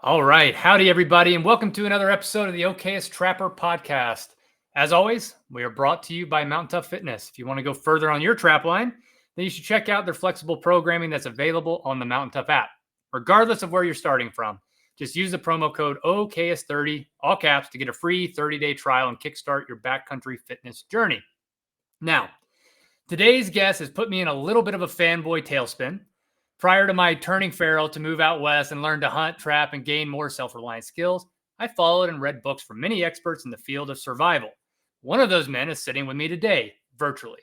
All right. Howdy, everybody, and welcome to another episode of the Okayest Trapper podcast. As always, we are brought to you by Mountain Tough Fitness. If you want to go further on your trap line, then you should check out their flexible programming that's available on the Mountain Tough app, regardless of where you're starting from. Just use the promo code OKS30, all caps, to get a free 30-day trial and kickstart your backcountry fitness journey. Now, today's guest has put me in a little bit of a fanboy tailspin. Prior to my turning feral to move out west and learn to hunt, trap, and gain more self reliant skills, I followed and read books from many experts in the field of survival. One of those men is sitting with me today, virtually.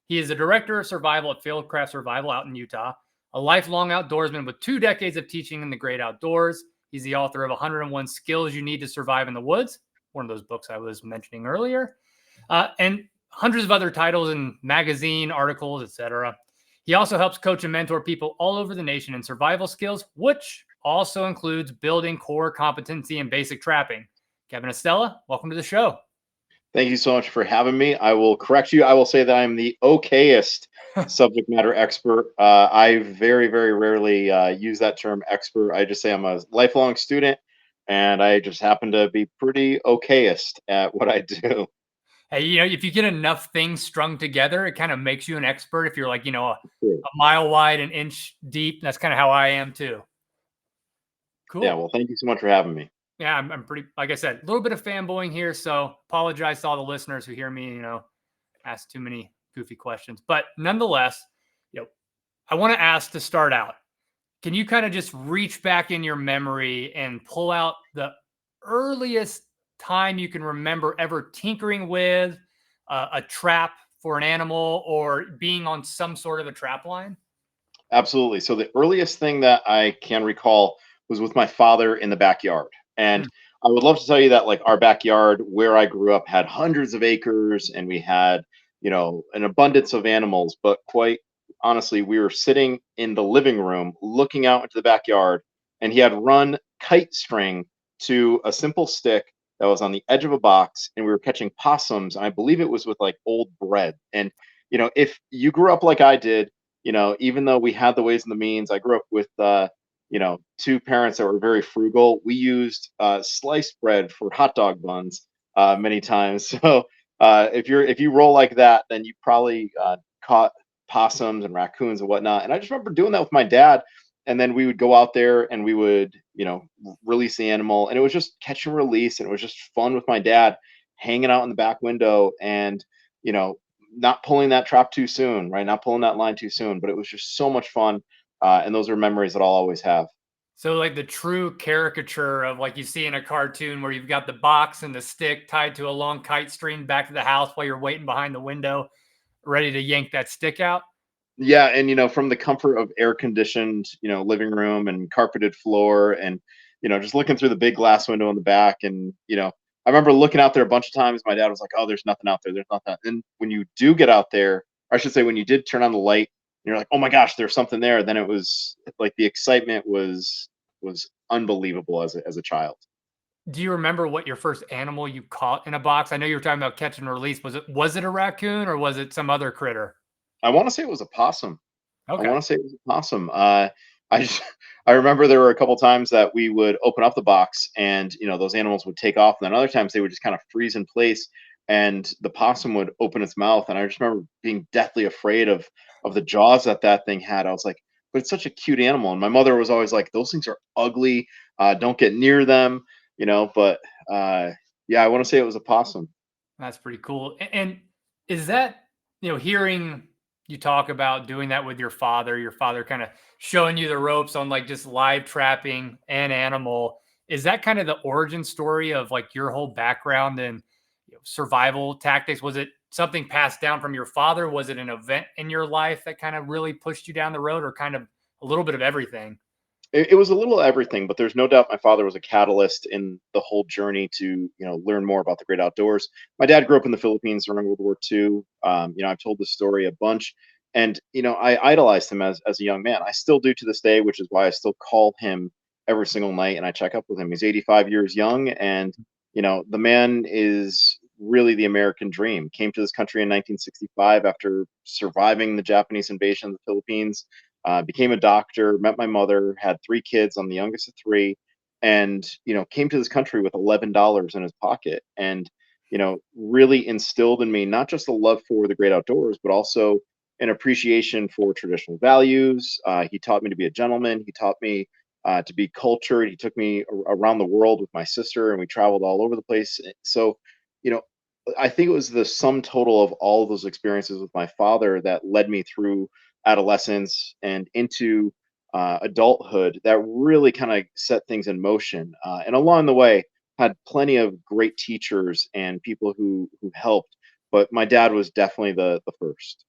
He is the director of survival at Fieldcraft Survival out in Utah, a lifelong outdoorsman with 2 decades of teaching in the great outdoors. He's the author of 101 Skills You Need to Survive in the Woods, one of those books I was mentioning earlier, and hundreds of other titles in magazine, articles, etc. He also helps coach and mentor people all over the nation in survival skills, which also includes building core competency and basic trapping. Kevin Estela, welcome to the show. Thank you so much for having me. I will correct you. I will say that I'm the okayest subject matter expert. I very, very rarely use that term expert. I just say I'm a lifelong student and I just happen to be pretty okayest at what I do. Hey, if you get enough things strung together, it kind of makes you an expert. If you're like, a mile wide, an inch deep, that's kind of how I am too. Yeah, Cool. well, thank you so much for having me. Yeah, I'm pretty, like I said, a little bit of fanboying here. So apologize to all the listeners who hear me, ask too many goofy questions. But nonetheless, I want to ask to start out, can you kind of just reach back in your memory and pull out the earliest time you can remember ever tinkering with a trap for an animal or being on some sort of a trap line? Absolutely. So the earliest thing that I can recall was with my father in the backyard. And Mm. I would love to tell you that like our backyard where I grew up had hundreds of acres and we had, an abundance of animals, but quite honestly, we were sitting in the living room looking out into the backyard and he had run kite string to a simple stick that was on the edge of a box and we were catching possums and I believe it was with like old bread. And if you grew up like I did, even though we had the ways and the means, I grew up with, two parents that were very frugal. We used sliced bread for hot dog buns many times. So if you roll like that, then you probably caught possums and raccoons and whatnot. And I just remember doing that with my dad. And then we would go out there and we would, release the animal, and it was just catch and release, and it was just fun with my dad, hanging out in the back window, and you know not pulling that trap too soon, right? Not pulling that line too soon, but it was just so much fun. And those are memories that I'll always have. So, like the true caricature of like you see in a cartoon where you've got the box and the stick tied to a long kite string back to the house while you're waiting behind the window, ready to yank that stick out. Yeah, and from the comfort of air conditioned, living room and carpeted floor, and just looking through the big glass window in the back, and I remember looking out there a bunch of times. My dad was like, "Oh, there's nothing out there. There's nothing." And when you do get out there, or I should say, when you did turn on the light, and you're like, "Oh my gosh, there's something there." Then it was like the excitement was unbelievable as a child. Do you remember what your first animal you caught in a box? I know you were talking about catch and release. Was it a raccoon or was it some other critter? I want to say it was a possum. I Okay. want to say it was awesome. I just I remember there were a couple times that we would open up the box and those animals would take off, and then other times they would just kind of freeze in place, and the possum would open its mouth, and I just remember being deathly afraid of the jaws that thing had. I was like, but it's such a cute animal, and my mother was always like, those things are ugly. Don't get near them, But yeah, I want to say it was a possum. That's pretty cool. And is that, hearing you talk about doing that with your father kind of showing you the ropes on like just live trapping an animal, is that kind of the origin story of like your whole background and survival tactics? Was it something passed down from your father? Was it an event in your life that kind of really pushed you down the road, or kind of a little bit of everything? It was a little everything, but there's no doubt my father was a catalyst in the whole journey to learn more about the great outdoors. My dad grew up in the Philippines during World War II. I've told this story a bunch, and I idolized him as a young man. I still do to this day, which is why I still call him every single night and I check up with him. He's 85 years young, and the man is really the American dream. Came to this country in 1965 after surviving the Japanese invasion of the Philippines. Became a doctor, met my mother, had 3 kids. I'm the youngest of 3. and came to this country with $11 in his pocket, and really instilled in me not just a love for the great outdoors, but also an appreciation for traditional values. He taught me to be a gentleman. He taught me to be cultured. He took me around the world with my sister, and we traveled all over the place. So, you know, I think it was the sum total of all of those experiences with my father that led me through adolescence and into adulthood that really kind of set things in motion. And along the way, had plenty of great teachers and people who helped, but my dad was definitely the first.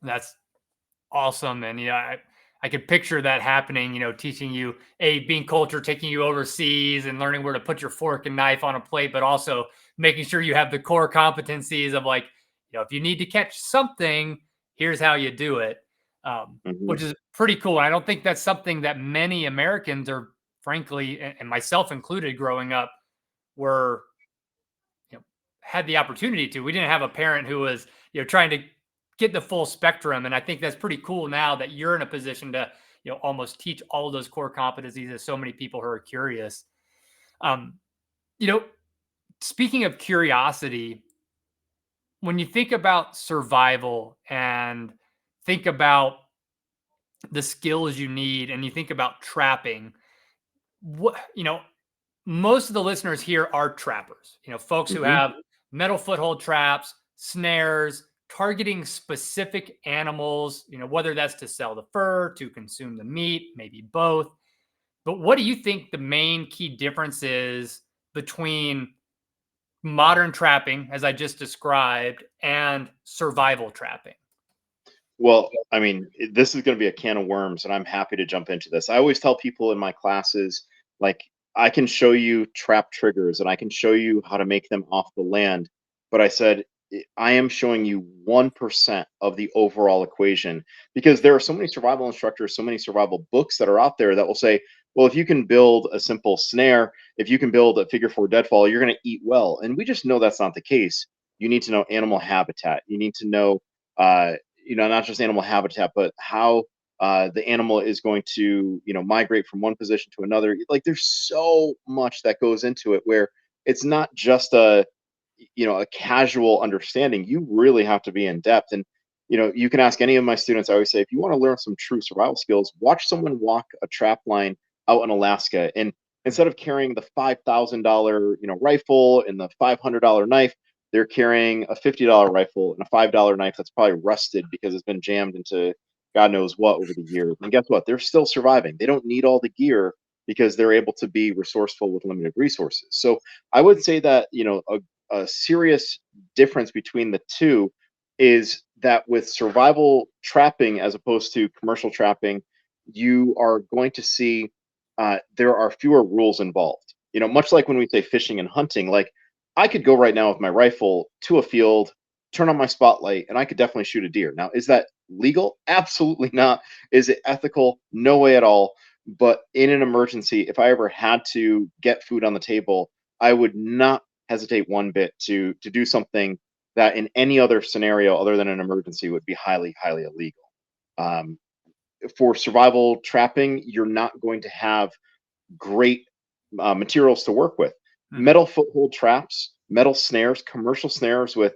That's awesome. And, I could picture that happening, teaching you being culture, taking you overseas and learning where to put your fork and knife on a plate, but also making sure you have the core competencies of like, if you need to catch something, here's how you do it. Hmm. Which is pretty cool. And I don't think that's something that many Americans are, frankly, and myself included growing up, were, had the opportunity to. We didn't have a parent who was, trying to get the full spectrum. And I think that's pretty cool now that you're in a position to, almost teach all of those core competencies to so many people who are curious. Um, you know, Speaking of curiosity, when you think about survival and think about the skills you need and you think about trapping, what, most of the listeners here are trappers, folks who Hmm. have metal foothold traps, snares, targeting specific animals, whether that's to sell the fur, to consume the meat, maybe both. But what do you think the main key difference is between modern trapping, as I just described, and survival trapping? Well, I mean, this is going to be a can of worms, and I'm happy to jump into this. I always tell people in my classes, like, I can show you trap triggers and I can show you how to make them off the land. But I said, I am showing you 1% of the overall equation, because there are so many survival instructors, so many survival books that are out there that will say, well, if you can build a simple snare, if you can build a figure four deadfall, you're going to eat well. And we just know that's not the case. You need to know animal habitat. You need to know, uh, not just animal habitat, but how the animal is going to, migrate from one position to another. Like, there's so much that goes into it, where it's not just a casual understanding. You really have to be in depth. And, you can ask any of my students. I always say, if you want to learn some true survival skills, watch someone walk a trap line out in Alaska. And instead of carrying the $5,000, rifle and the $500 knife, they're carrying a $50 rifle and a $5 knife that's probably rusted because it's been jammed into God knows what over the years. And guess what? They're still surviving. They don't need all the gear because they're able to be resourceful with limited resources. So I would say that, a serious difference between the two is that with survival trapping as opposed to commercial trapping, you are going to see there are fewer rules involved. Much like when we say fishing and hunting, like, I could go right now with my rifle to a field, turn on my spotlight, and I could definitely shoot a deer. Now, is that legal? Absolutely not. Is it ethical? No way at all. But in an emergency, if I ever had to get food on the table, I would not hesitate one bit to do something that in any other scenario other than an emergency would be highly, highly illegal. Um, for survival trapping, you're not going to have great materials to work with. Mhm. Metal foothold traps, metal snares, commercial snares with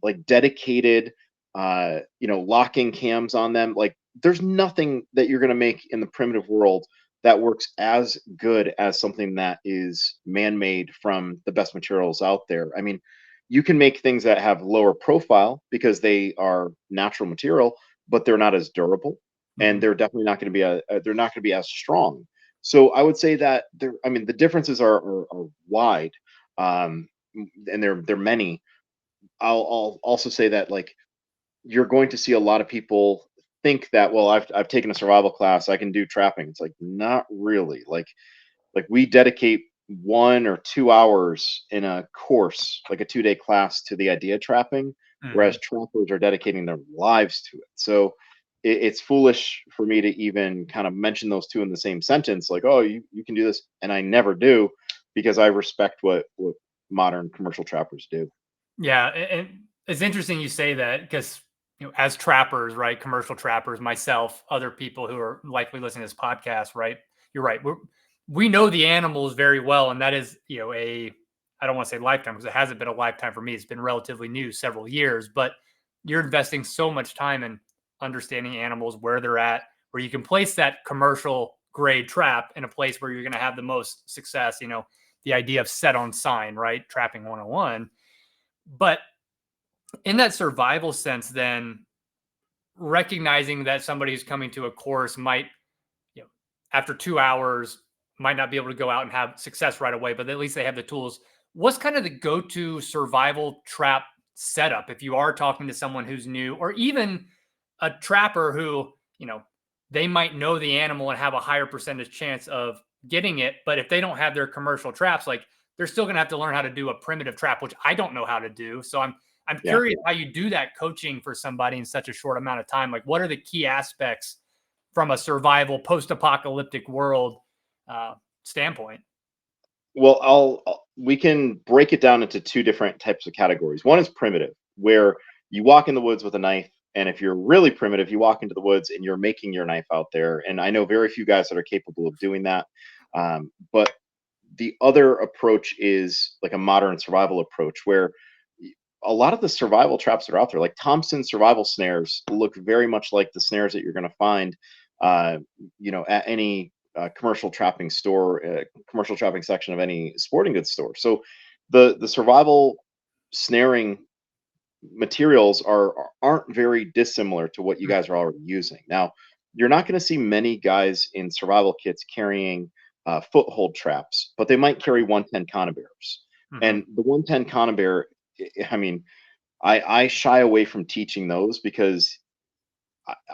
like dedicated, locking cams on them. Like, there's nothing that you're going to make in the primitive world that works as good as something that is man-made from the best materials out there. I mean, you can make things that have lower profile because they are natural material, but they're not as durable, and Mhm. they're definitely not going to be they're not going to be as strong. So I would say that there, I mean, the differences are wide, um, and they're many. I'll also say that, like, you're going to see a lot of people think that, well, I've taken a survival class, I can do trapping. It's like, not really. Like, we dedicate 1 or 2 hours in a course, like a 2-day class, to the idea of trapping, Mhm. whereas trappers are dedicating their lives to it. So it's foolish for me to even kind of mention those two in the same sentence, like, oh, you can do this, and I never do, because I respect what modern commercial trappers do. Yeah, and it's interesting you say that because, as trappers, right, commercial trappers, myself, other people who are likely listening to this podcast, right, you're right. we know the animals very well, and that is, I don't want to say lifetime because it hasn't been a lifetime for me. It's been relatively new, several years, but you're investing so much time in understanding animals, where they're at, where you can place that commercial grade trap in a place where you're going to have the most success. The idea of set on sign, right? Trapping 101. But in that survival sense, then recognizing that somebody who's coming to a course might, you know, after 2 hours, might not be able to go out and have success right away, but at least they have the tools. What's kind of the go-to survival trap setup if you are talking to someone who's new, or even a trapper who, they might know the animal and have a higher percentage chance of getting it, but if they don't have their commercial traps, like, they're still going to have to learn how to do a primitive trap, which I don't know how to do. So I'm Yeah. curious how you do that coaching for somebody in such a short amount of time. Like, what are the key aspects from a survival post-apocalyptic world standpoint? Well, we can break it down into two different types of categories. One is primitive, where you walk in the woods with a knife, and if you're really primitive, you walk into the woods and you're making your knife out there. And I know very few guys that are capable of doing that. But the other approach is like a modern survival approach, where a lot of the survival traps that are out there, like Thompson survival snares, look very much like the snares that you're going to find, uh, at any commercial trapping store, commercial trapping section of any sporting goods store. So the survival snaring materials aren't very dissimilar to what you guys are already using. Now, you're not going to see many guys in survival kits carrying foothold traps, but they might carry 110 conibears. Mm-hmm. And the 110 conibear, I mean, I shy away from teaching those because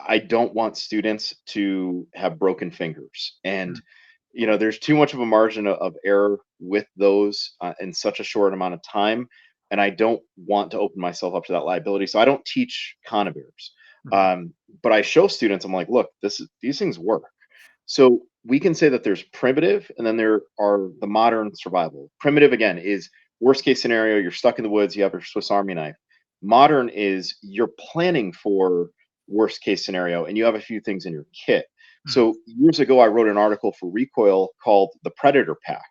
I don't want students to have broken fingers. And there's too much of a margin of error with those in such a short amount of time, and I don't want to open myself up to that liability. So I don't teach conibears, Mm-hmm. but I show students. I'm like, look, these things work. So we can say that there's primitive, and then there are the modern survival. Primitive again is worst case scenario. You're stuck in the woods. You have your Swiss Army knife. Modern is you're planning for worst case scenario, and you have a few things in your kit. So years ago, I wrote an article for Recoil called the Predator Pack.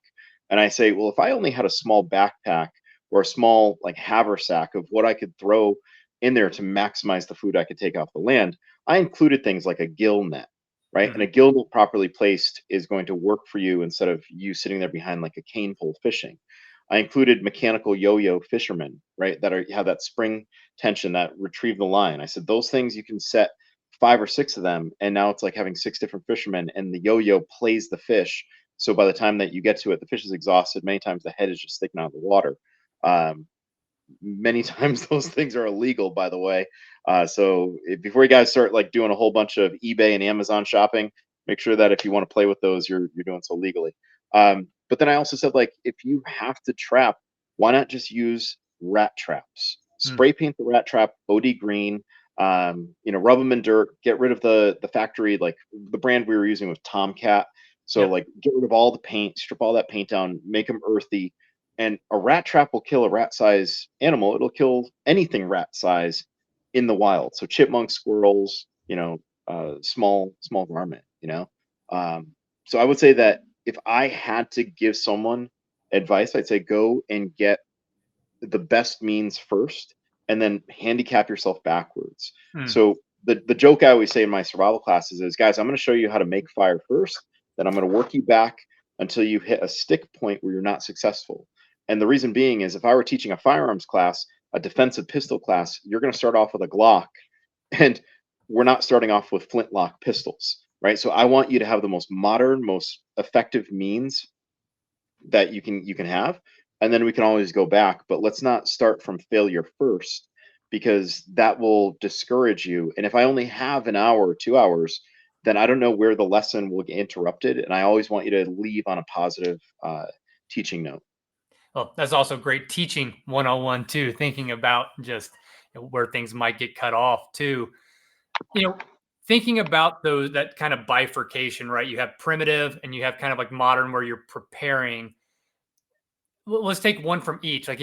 And I say, well, if I only had a small backpack or a small like haversack of what I could throw in there to maximize the food I could take off the land, I included things like a gill net, right? And Mm-hmm. a gill net properly placed is going to work for you instead of you sitting there behind like a cane pole fishing. I included mechanical yo-yo fishermen, right, that have that spring tension that retrieve the line. I said those things you can set 5 or 6 of them, and now it's like having 6 different fishermen, and the yo-yo plays the fish. So by the time that you get to it, the fish is exhausted. Many times the head is just sticking out of the water. Um, Many times those things are illegal, by the way. So before you guys start like doing a whole bunch of eBay and Amazon shopping, make sure that if you want to play with those, you're doing so legally. But then I also said, like, if you have to trap, why not just use rat traps? Spray paint the rat trap OD green. Rub them in dirt. Get rid of the factory, like the brand we were using with Tomcat. So Yep. like, get rid of all the paint, strip all that paint down, make them earthy, and a rat trap will kill a rat size animal. It'll kill anything rat size in the wild. So chipmunks, squirrels, small varmint. So I would say that if I had to give someone advice, I'd say go and get the best means first, and then handicap yourself backwards. Mm-hmm. So the joke I always say in my survival classes is, guys, I'm going to show you how to make fire first, then I'm going to work you back until you hit a stick point where you're not successful. And the reason being is, if I were teaching a firearms class, a defensive pistol class, you're going to start off with a Glock, and we're not starting off with flintlock pistols, right? So I want you to have the most modern, most effective means that you can have, and then we can always go back, but let's not start from failure first, because that will discourage you. And if I only have an hour or 2 hours, then I don't know where the lesson will get interrupted, and I always want you to leave on a positive teaching note. Well, that's also great teaching 101 too, thinking about just where things might get cut off too. You know, Thinking about those, that kind of bifurcation, right? You have primitive and you have kind of like modern where you're preparing. Let's take one from each. Like,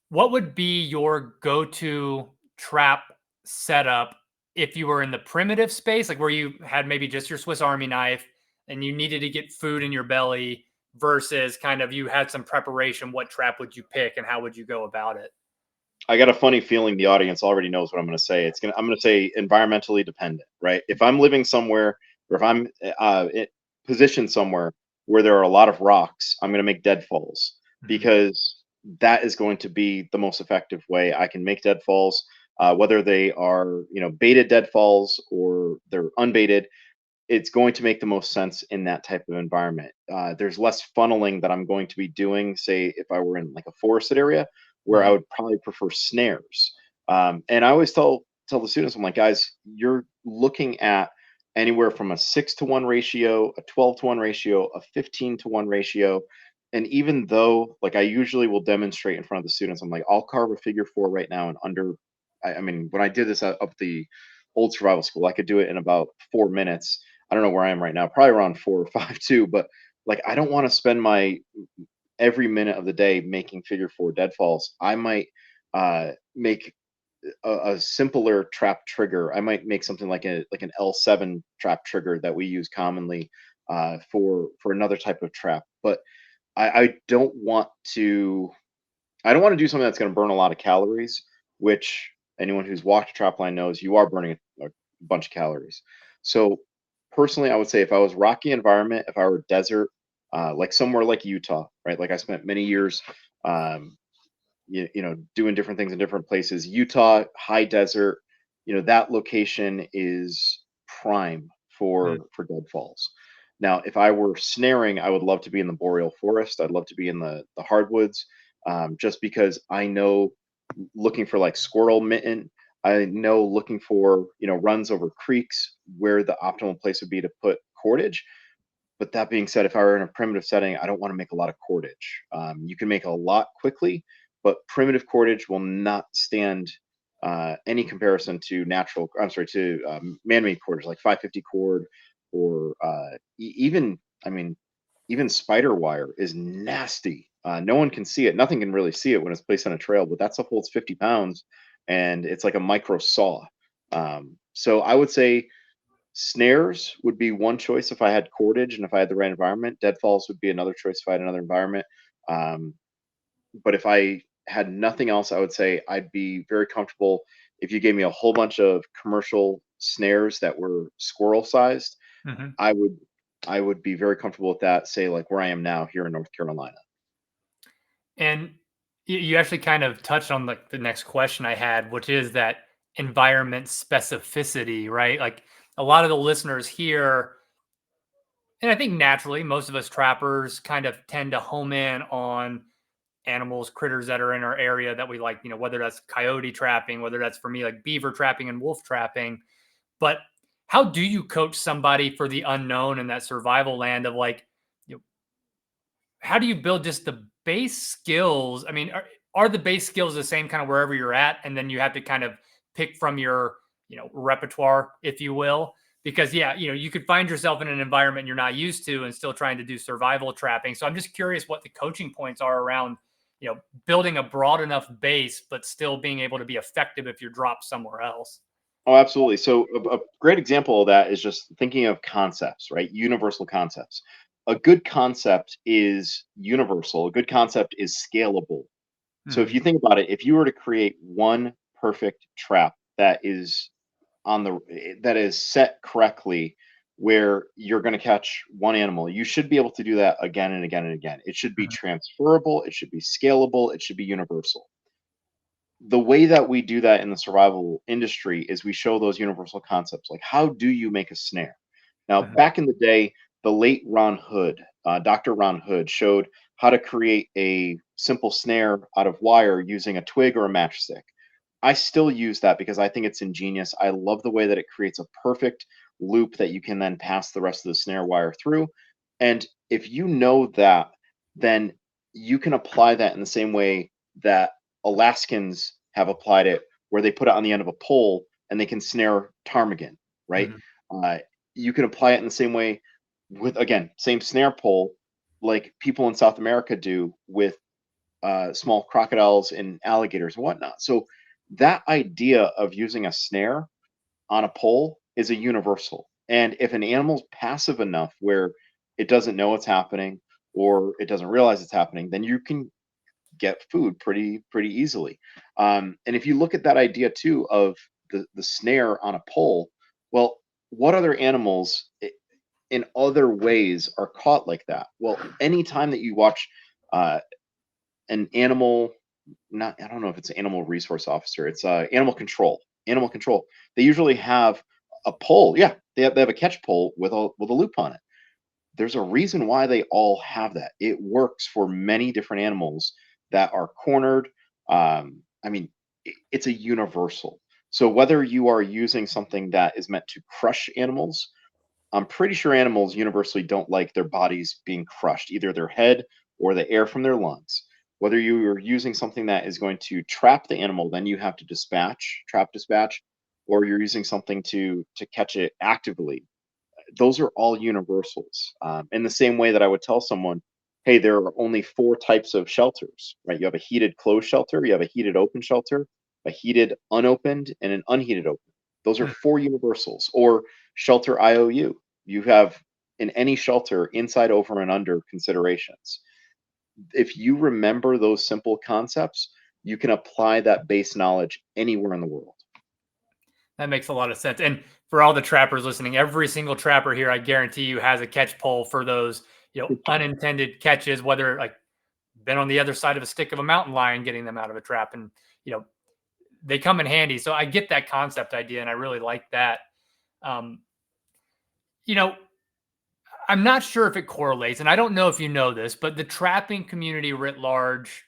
what would be your go-to trap setup if you were in the primitive space, like where you had maybe just your Swiss Army knife, and you needed to get food in your belly versus kind of you had some preparation, what trap would you pick and how would you go about it? I got a funny feeling the audience already knows what I'm going to say. I'm going to say environmentally dependent, right? If I'm living somewhere, or if I'm positioned somewhere where there are a lot of rocks, I'm going to make deadfalls, Mhm. because that is going to be the most effective way I can make deadfalls. Whether they are, baited deadfalls or they're unbaited, it's going to make the most sense in that type of environment. There's less funneling that I'm going to be doing, say, if I were in like a forested area, where I Mhm. would probably prefer snares. And I always tell the students, I'm like, guys, you're looking at anywhere from a 6-to-1 ratio, a 12-to-1 ratio, a 15-to-1 ratio. And even though, like, I usually will demonstrate in front of the students, I'm like, I'll carve a figure four right now in under. I mean, when I did this up the old survival school, I could do it in about 4 minutes. I don't know where I am right now, probably around 4 or 5 too. But like, I don't want to spend my every minute of the day making figure four deadfalls. I might make a simpler trap trigger. I might make something like an L7 trap trigger that we use commonly for another type of trap. But I don't want to. I don't want to do something that's going to burn a lot of calories, which anyone who's walked a trap line knows you are burning a bunch of calories. So personally, I would say if I was rocky environment, if I were desert, like somewhere like Utah, right? Like I spent many years, um, doing different things in different places. Utah, high desert, that location is prime Mhm. for deadfalls. Now, if I were snaring, I would love to be in the boreal forest. I'd love to be in the hardwoods, just because I know looking for like squirrel mitten. I know looking for runs over creeks where the optimal place would be to put cordage. But that being said, if I were in a primitive setting, I don't want to make a lot of cordage. You can make a lot quickly, but primitive cordage will not stand any comparison to natural. I'm sorry, to man-made cordage like 550 cord, or even, I mean, even spider wire is nasty. No one can see it. Nothing can really see it when it's placed on a trail, but that stuff holds 50 pounds, and it's like a micro saw. So I would say snares would be one choice if I had cordage and if I had the right environment. Deadfalls would be another choice if I had another environment. Um, but if I had nothing else, I would say I'd be very comfortable if you gave me a whole bunch of commercial snares that were squirrel sized. Mhm. I would I would be very comfortable with that. Say like where I am now here in North Carolina. And you actually kind of touched on the next question I had, which is that environment specificity, right? Like a lot of the listeners here, and I think naturally most of us trappers kind of tend to home in on animals, critters that are in our area that we like, whether that's coyote trapping, whether that's for me like beaver trapping and wolf trapping. But how do you coach somebody for the unknown in that survival land of like, you know, how do you build just the base skills? I mean, are the base skills the same kind of wherever you're at? And then you have to kind of pick from your, repertoire, if you will. Because yeah, you could find yourself in an environment you're not used to and still trying to do survival trapping. So I'm just curious what the coaching points are around, building a broad enough base, but still being able to be effective if you're dropped somewhere else. Oh, absolutely. So a great example of that is just thinking of concepts, right? Universal concepts. A good concept is universal. A good concept is scalable. So if Mhm. you think about it, if you were to create one perfect trap that is set correctly, where you're going to catch one animal, you should be able to do that again and again and again. It should be Mhm. transferable, it should be scalable, it should be universal. The way that we do that in the survival industry is we show those universal concepts, like how do you make a snare. Now, Mhm. back in the day, the late Ron Hood, Dr. Ron Hood, showed how to create a simple snare out of wire using a twig or a matchstick. I still use that because I think it's ingenious. I love the way that it creates a perfect loop that you can then pass the rest of the snare wire through. And if you know that, then you can apply that in the same way that Alaskans have applied it, where they put it on the end of a pole and they can snare ptarmigan, right? Mhm. Uh, you can apply it in the same way with, again, same snare pole, like people in South America do with small crocodiles and alligators and whatnot. So that idea of using a snare on a pole is a universal. And if an animal's passive enough where it doesn't know what's happening or it doesn't realize it's happening, then you can get food pretty easily. And if you look at that idea too of the snare on a pole, well, what other animals in other ways are caught like that? Well, anytime that you watch uh, an animal, not, I don't know if it's animal resource officer, it's animal control. Animal control. They usually have a pole. Yeah, they have a catch pole with a loop on it. There's a reason why they all have that. It works for many different animals that are cornered. I mean, it's a universal. So whether you are using something that is meant to crush animals, I'm pretty sure animals universally don't like their bodies being crushed, either their head or the air from their lungs. Whether you are using something that is going to trap the animal, then you have to trap dispatch, or you're using something to catch it actively. Those are all universals. In the same way that I would tell someone, hey, there are only four types of shelters, right? You have a heated closed shelter, you have a heated open shelter, a heated unopened, and an unheated open. Those are Hmm. four universals. Or shelter IOU. You have in any shelter inside, over, and under considerations. If you remember those simple concepts, you can apply that base knowledge anywhere in the world. That makes a lot of sense. And for all the trappers listening, every single trapper here, I guarantee you, has a catch pole for those, unintended catches, whether like been on the other side of a stick of a mountain lion getting them out of a trap. And, you know, they come in handy. So I get that concept idea and I really like that. Um, you know, I'm not sure if it correlates, and I don't know if you know this, but the trapping community writ large,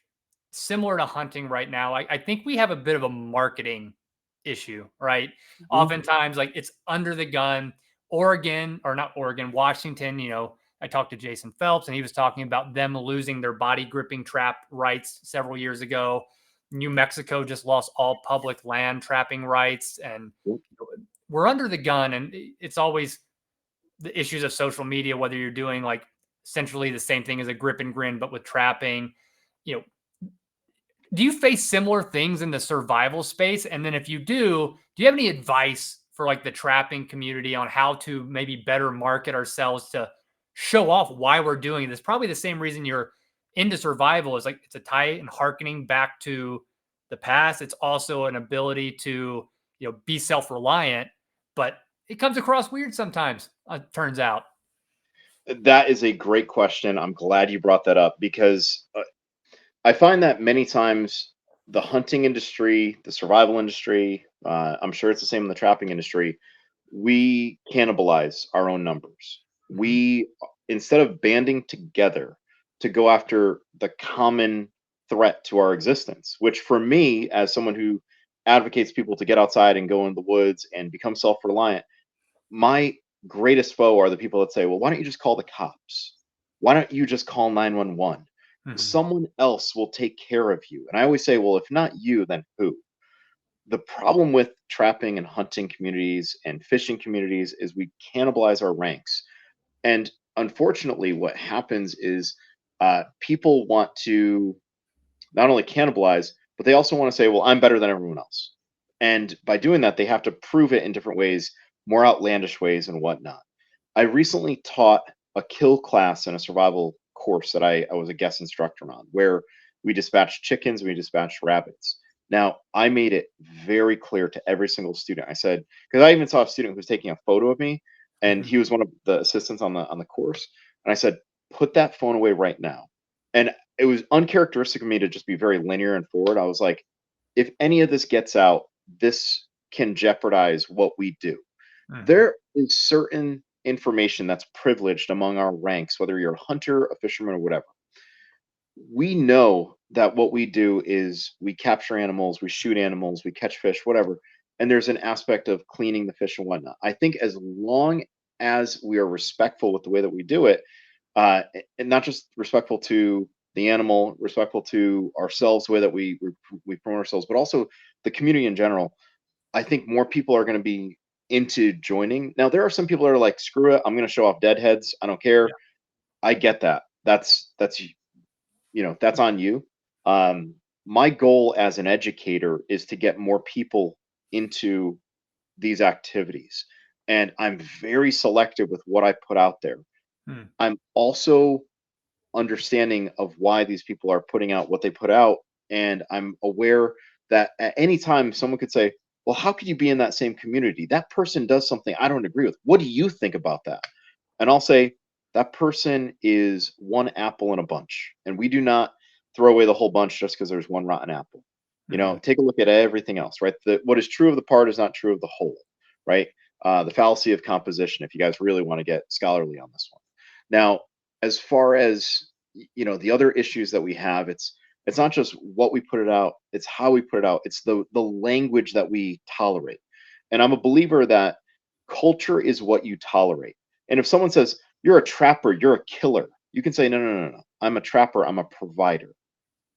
similar to hunting right now, I think we have a bit of a marketing issue, right? Mhm. Oftentimes, like it's under the gun. Oregon, or not Oregon, Washington, I talked to Jason Phelps and he was talking about them losing their body gripping trap rights several years ago. New Mexico just lost all public land trapping rights. And we're under the gun, and it's always the issues of social media, whether you're doing like essentially the same thing as a grip and grin, but with trapping, you know, do you face similar things in the survival space? And then if you do you have any advice for like the trapping community on how to maybe better market ourselves to show off why we're doing this? Probably the same reason you're into survival is like it's a tie and harkening back to the past. It's also an ability to, be self-reliant, but it comes across weird sometimes, turns out. That is a great question. I'm glad you brought that up because I find that many times the hunting industry, the survival industry, I'm sure it's the same in the trapping industry, we cannibalize our own numbers. Mhm. We, instead of banding together to go after the common threat to our existence, which for me, as someone who advocates people to get outside and go in the woods and become self reliant, my greatest foe are the people that say, well, why don't you just call the cops? Why don't you just call 911? Mhm. Someone else will take care of you. And I always say, well, if not you, then who? The problem with trapping and hunting communities and fishing communities is we cannibalize our ranks. And unfortunately, what happens is people want to not only cannibalize, but they also want to say, well, I'm better than everyone else. And by doing that, they have to prove it in different ways, more outlandish ways and whatnot. I recently taught a kill class in a survival course that I was a guest instructor on, where we dispatched chickens, we dispatched rabbits. Now, I made it very clear to every single student. I said, because I even saw a student who was taking a photo of me, and Mhm. he was one of the assistants on the course. And I said, put that phone away right now. And it was uncharacteristic of me to just be very linear and forward. I was like, if any of this gets out, this can jeopardize what we do. Mhm. There is certain information that's privileged among our ranks, whether you're a hunter, a fisherman, or whatever. We know that what we do is we capture animals, we shoot animals, we catch fish, whatever. And there's an aspect of cleaning the fish and whatnot. I think as long as we are respectful with the way that we do it, and not just respectful to the animal, respectful to ourselves, the way that we promote ourselves, but also the community in general. I think more people are going to be into joining. Now, there are some people that are like, "Screw it, I'm going to show off deadheads. I don't care." Yeah. I get that. That's on you. My goal as an educator is to get more people into these activities. and I'm very selective with what I put out there. Hmm. I'm also understanding of why these people are putting out what they put out, and I'm aware that at any time someone could say, well, how could you be in that same community? That person does something I don't agree with. What do you think about that? And I'll say that person is one apple in a bunch, and we do not throw away the whole bunch just because there's one rotten apple. Hmm. Take a look at everything else, right? What is true of the part is not true of the whole, right? The fallacy of composition, if you guys really want to get scholarly on this one. Now, as far as the other issues that we have, it's not just what we put it out, it's how we put it out. It's the language that we tolerate. And I'm a believer that culture is what you tolerate. And if someone says, you're a trapper, you're a killer, you can say, no, no, no, no. I'm a trapper, I'm a provider,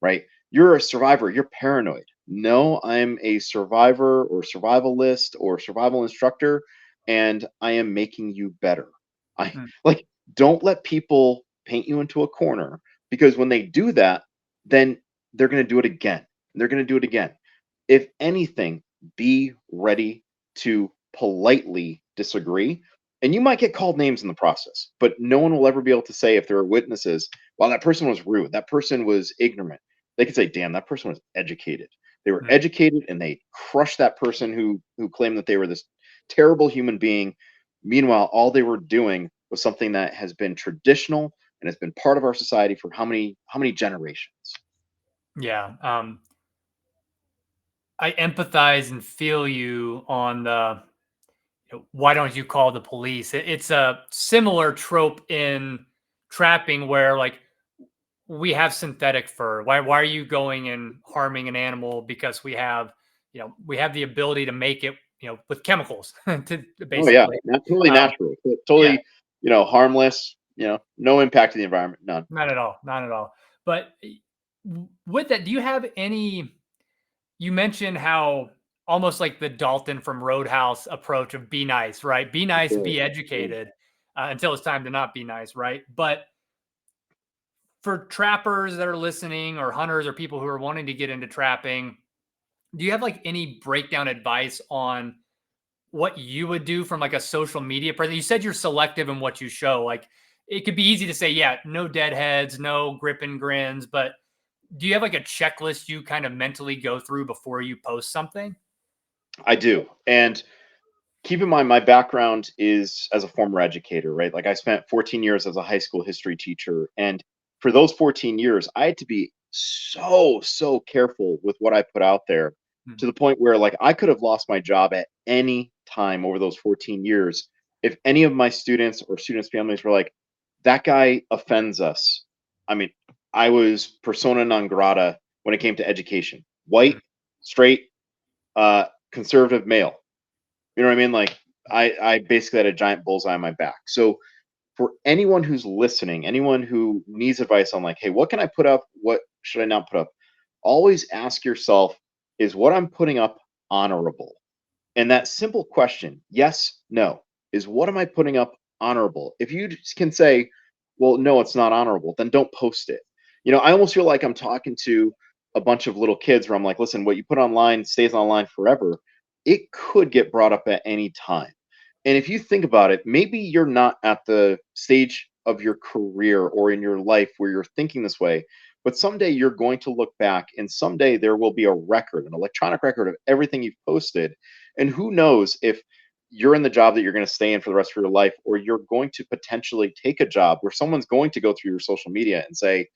right? You're a survivor, you're paranoid. No, I'm a survivor or survivalist or survival instructor, and I am making you better. I Hmm. like don't let people paint you into a corner, because when they do that, then they're going to do it again. They're going to do it again. If anything, be ready to politely disagree. And you might get called names in the process, but no one will ever be able to say, if there are witnesses, well, that person was rude, that person was ignorant. They could say, damn, that person was educated. They were Hmm. educated and they crushed that person who claimed that they were this terrible human being. Meanwhile, all they were doing was something that has been traditional and has been part of our society for how many generations. Yeah. I empathize and feel you on the why don't you call the police? It's a similar trope in trapping where like we have synthetic fur. Why are you going and harming an animal because we have the ability to make it with chemicals to Oh yeah, basically totally um, natural, yeah, totally, harmless. No impact to the environment, none. not at all, not at all. But with that, do you have any? You mentioned how almost like the Dalton from Roadhouse approach of be nice, right? Be For nice, sure. be Yeah. educated until it's time to not be nice, right? But for trappers that are listening or hunters or people who are wanting to get into trapping, do you have like any breakdown advice on what you would do from like a social media presence? You said you're selective in what you show. Like it could be easy to say, yeah, no deadheads, no grip and grins, but do you have like a checklist you kind of mentally go through before you post something? I do, and keep in mind my background is as a former educator, right? Like I spent 14 years as a high school history teacher, and for those 14 years I had to be so careful with what I put out there, Hmm. to the point where like I could have lost my job at any time over those 14 years if any of my students or students' families were like, that guy offends us. I mean, I was persona non grata when it came to education. White, Hmm. straight, conservative male. You know what I mean? Like I basically had a giant bullseye on my back. So for anyone who's listening, anyone who needs advice on like, hey, what can I put up? What should I not put up? Always ask yourself, is what I'm putting up honorable? And that simple question, yes, no, is what am I putting up honorable? If you can say, well, no, it's not honorable, then don't post it. I almost feel like I'm talking to a bunch of little kids where I'm like, listen, what you put online stays online forever. It could get brought up at any time. And if you think about it, maybe you're not at the stage of your career or in your life where you're thinking this way, but someday you're going to look back and someday there will be a record, an electronic record of everything you've posted. And who knows if you're in the job that you're going to stay in for the rest of your life, or you're going to potentially take a job where someone's going to go through your social media and say,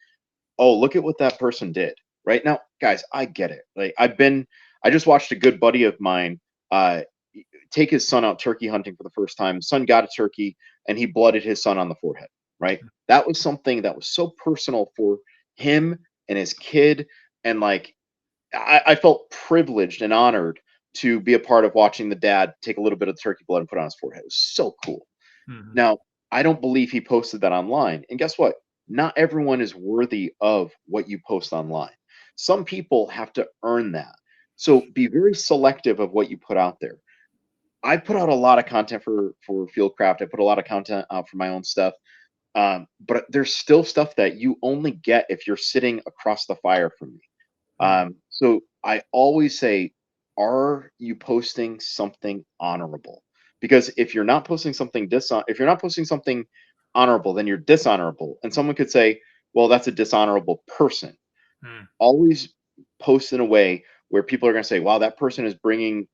oh, look at what that person did. Right now, guys, I get it. Like I just watched a good buddy of mine uh, take his son out turkey hunting for the first time. Son got a turkey and he blooded his son on the forehead. Right. That was something that was so personal for him and his kid. And like, I felt privileged and honored to be a part of watching the dad take a little bit of turkey blood and put it on his forehead. It was so cool. Hmm. Now, I don't believe he posted that online. And guess what? Not everyone is worthy of what you post online. Some people have to earn that. So be very selective of what you put out there. I put out a lot of content for Fieldcraft. I put a lot of content out for my own stuff. But there's still stuff that you only get if you're sitting across the fire from me. Hmm. So I always say, are you posting something honorable? Because if you're not posting something if you're not posting something honorable, then you're dishonorable. And someone could say, well, that's a dishonorable person. Hmm. Always post in a way where people are going to say, wow, that person is bringing,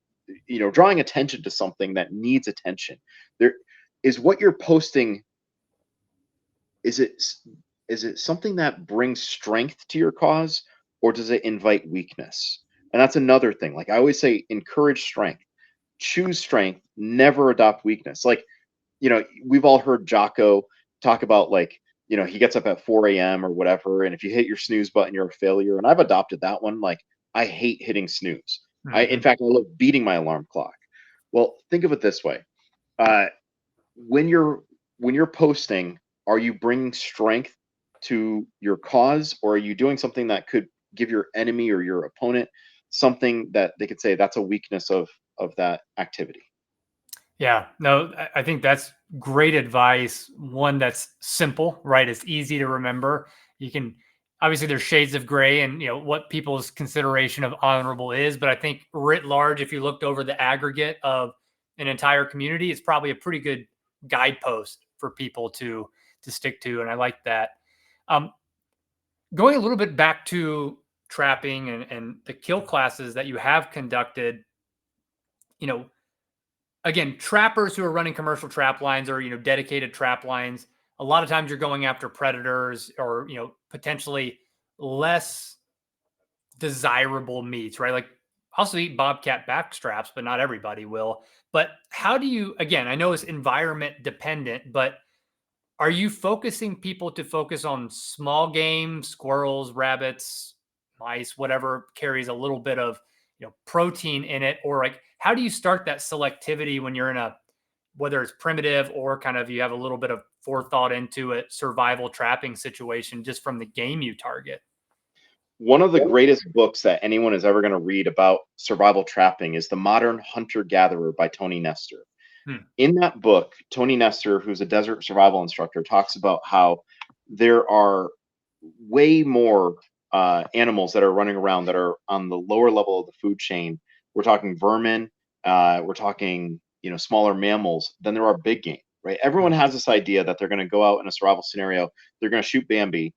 drawing attention to something that needs attention. There is what you're posting. Is it is it something that brings strength to your cause, or does it invite weakness? And that's another thing. Like I always say, encourage strength, choose strength, never adopt weakness. Like, we've all heard Jocko talk about, like, he gets up at 4 a.m. or whatever, and if you hit your snooze button, you're a failure. And I've adopted that one. Like, I hate hitting snooze. In Hmm. fact, I love beating my alarm clock. Well, think of it this way: uh, when you're posting, are you bringing strength to your cause, or are you doing something that could give your enemy or your opponent something that they could say that's a weakness of that activity? Yeah, no, I think that's great advice. One that's simple, right? It's easy to remember. You can obviously there's shades of gray and what people's consideration of honorable is, but I think writ large, if you looked over the aggregate of an entire community, it's probably a pretty good guidepost for people to stick to. And I like that. Um, Going a little bit back to trapping and the kill classes that you have conducted, you know, again, trappers who are running commercial trap lines or dedicated trap lines, a lot of times you're going after predators or potentially less desirable meats, right? Like also eat bobcat backstraps, but not everybody will. But how do you, again, I know it's environment dependent, but are you focusing people to focus on small game, squirrels, rabbits, mice, whatever carries a little bit of protein in it, or like how do you start that selectivity when you're in a whether it's primitive or kind of you have a little bit of forethought into a survival trapping situation just from the game you target? One of the greatest books that anyone is ever going to read about survival trapping is The Modern Hunter Gatherer by Tony Nestor. Hmm. In that book, Tony Nestor, who's a desert survival instructor, talks about how there are way more animals that are running around that are on the lower level of the food chain. We're talking vermin, we're talking smaller mammals than there are big game. Right? Everyone has this idea that they're going to go out in a survival scenario, they're going to shoot Bambi,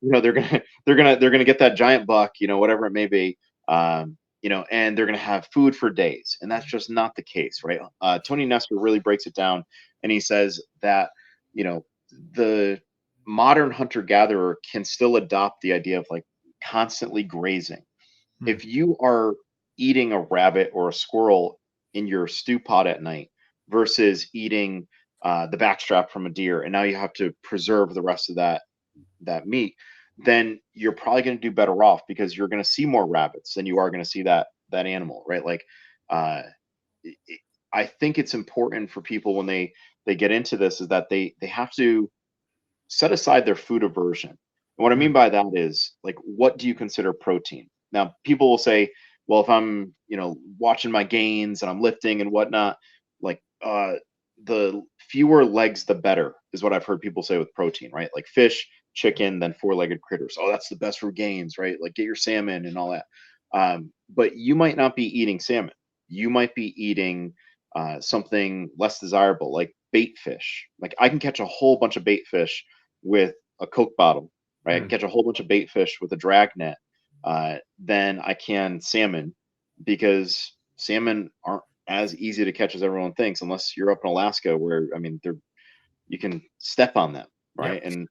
they're gonna get that giant buck, whatever it may be. And they're going to have food for days. And that's just not the case, right? Tony Nestor really breaks it down, and he says that, the modern hunter gatherer can still adopt the idea of like constantly grazing. Hmm. If you are eating a rabbit or a squirrel in your stew pot at night versus eating the backstrap from a deer, and now you have to preserve the rest of that meat, then you're probably going to do better off because you're going to see more rabbits than you are going to see that animal, right? Like, uh, I think it's important for people when they get into this is that they have to set aside their food aversion. And what I Hmm. mean by that is like, what do you consider protein? Now, people will say, well, if I'm, watching my gains and I'm lifting and whatnot, like, the fewer legs, the better is what I've heard people say with protein, right? Like fish, chicken, then four-legged critters. Oh, that's the best for gains, right? Like get your salmon and all that. But you might not be eating salmon. You might be eating something less desirable, like bait fish. Like I can catch a whole bunch of bait fish with a Coke bottle, right? I can Hmm. catch a whole bunch of bait fish with a drag net than I can salmon, because salmon aren't as easy to catch as everyone thinks, unless you're up in Alaska, where I mean, they're you can step on them, right? Yep. And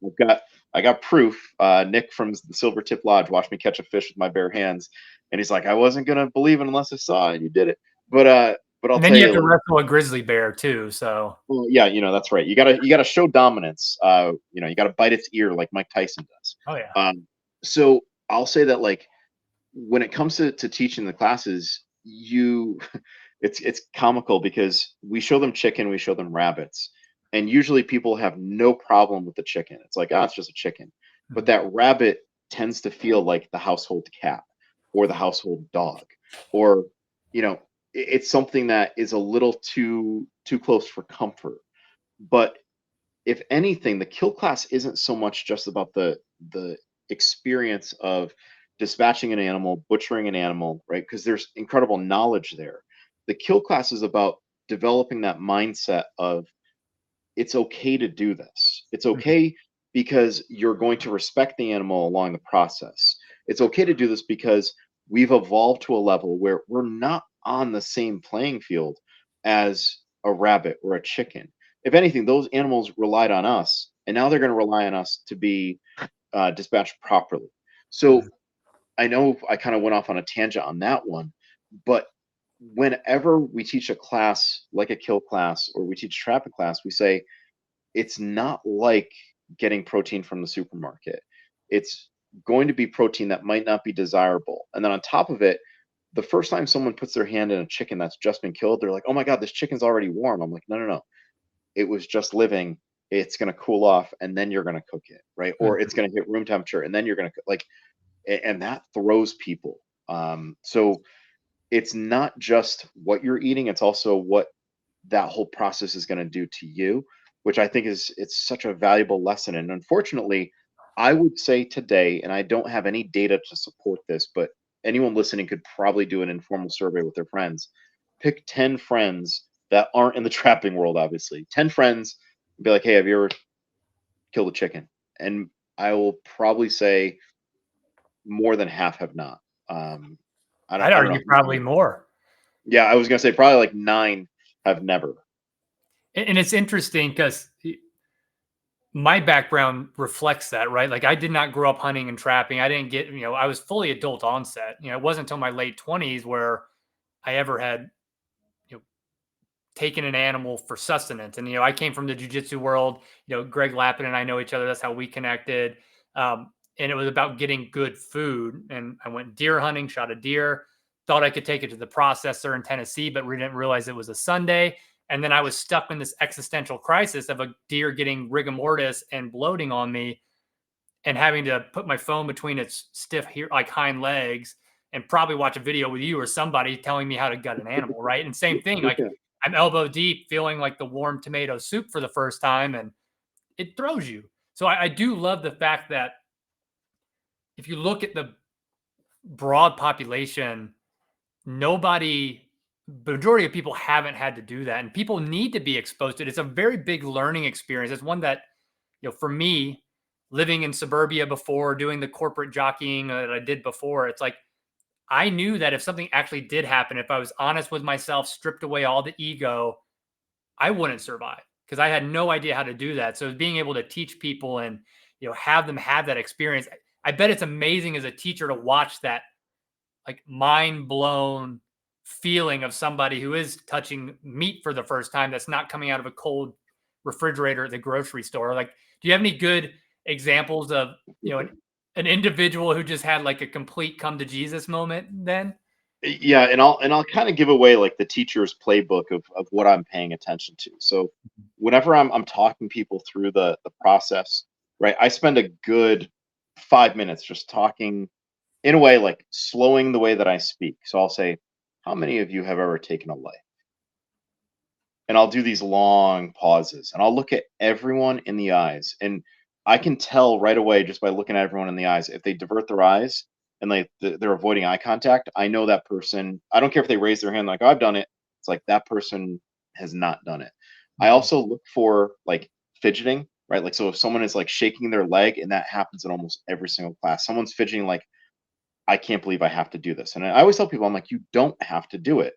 I got proof. Nick from the Silver Tip Lodge watched me catch a fish with my bare hands, and he's like, "I wasn't gonna believe it unless I saw it, and you did it." But I'll And then tell you have you, to like, wrestle a grizzly bear too. So well, yeah, that's right. You gotta show dominance. You gotta bite its ear like Mike Tyson does. oh yeah. So I'll say that, like, when it comes to teaching the classes, it's comical because we show them chicken, we show them rabbits, and usually people have no problem with the chicken. It's like, oh, it's just a chicken. But Mhm. that rabbit tends to feel like the household cat or the household dog, or it's something that is a little too close for comfort. But if anything, the kill class isn't so much just about the experience of dispatching an animal, butchering an animal, right? Because there's incredible knowledge there. The kill class is about developing that mindset of it's okay to do this. It's Mhm. okay because you're going to respect the animal along the process. It's okay to do this because we've evolved to a level where we're not on the same playing field as a rabbit or a chicken. If anything, those animals relied on us, and now they're going to rely on us to be dispatched properly. So Mhm. I know I kind of went off on a tangent on that one, but whenever we teach a class like a kill class or we teach a trapping class, we say it's not like getting protein from the supermarket. It's going to be protein that might not be desirable. And then on top of it, the first time someone puts their hand in a chicken that's just been killed, they're like, "Oh my god, this chicken's already warm." I'm like, "No, no, no. It was just living. It's going to cool off and then you're going to cook it, right? Or it's Mhm. going to hit room temperature and then you're going to like and that throws people. So it's not just what you're eating, it's also what that whole process is going to do to you, which I think is it's such a valuable lesson. And unfortunately, I would say today, and I don't have any data to support this, but anyone listening could probably do an informal survey with their friends. Pick 10 friends that aren't in the trapping world, obviously. 10 friends, be like, "Hey, have you ever killed a chicken?" And I will probably say more than half have not. Um, I'd I don't argue know. probably more. Yeah, I was gonna say probably like 9 have never. And it's interesting because my background reflects that, right? Like I did not grow up hunting and trapping. I didn't get, I was fully adult onset. It wasn't until my late 20s where I ever had, you know, taken an animal for sustenance. And, I came from the jujitsu world. Greg Lappin and I know each other. That's how we connected. And it was about getting good food. And I went deer hunting, shot a deer, thought I could take it to the processor in Tennessee, but we didn't realize it was a Sunday. And then I was stuck in this existential crisis of a deer getting rigor mortis and bloating on me and having to put my phone between its stiff here, like hind legs, and probably watch a video with you or somebody telling me how to gut an animal, right? And same thing, like I'm elbow deep, feeling like the warm tomato soup for the first time, and it throws you. So I do love the fact that if you look at the broad population, nobody, majority of people haven't had to do that, and people need to be exposed to it. It's a very big learning experience. It's one that, for me, living in suburbia before, doing the corporate jockeying that I did before, it's like I knew that if something actually did happen, if I was honest with myself, stripped away all the ego, I wouldn't survive because I had no idea how to do that. So being able to teach people and have them have that experience, I bet it's amazing as a teacher to watch that like mind blown feeling of somebody who is touching meat for the first time that's not coming out of a cold refrigerator at the grocery store. Like, do you have any good examples of, an individual who just had like a complete come to Jesus moment then? Yeah, and I'll kind of give away like the teacher's playbook of what I'm paying attention to. So whenever I'm talking people through the process, right? I spend a good 5 minutes just talking in a way like slowing the way that I speak. So I'll say, "How many of you have ever taken a life?" And I'll do these long pauses and I'll look at everyone in the eyes. And I can tell right away just by looking at everyone in the eyes if they divert their eyes and they're avoiding eye contact. I know that person. I don't care if they raise their hand like, "Oh, I've done it." It's like that person has not done it. I Mhm. also look for like fidgeting, right? Like, so if someone is like shaking their leg, and that happens in almost every single class, someone's fidgeting like, "I can't believe I have to do this." And I always tell people, I'm like, "You don't have to do it."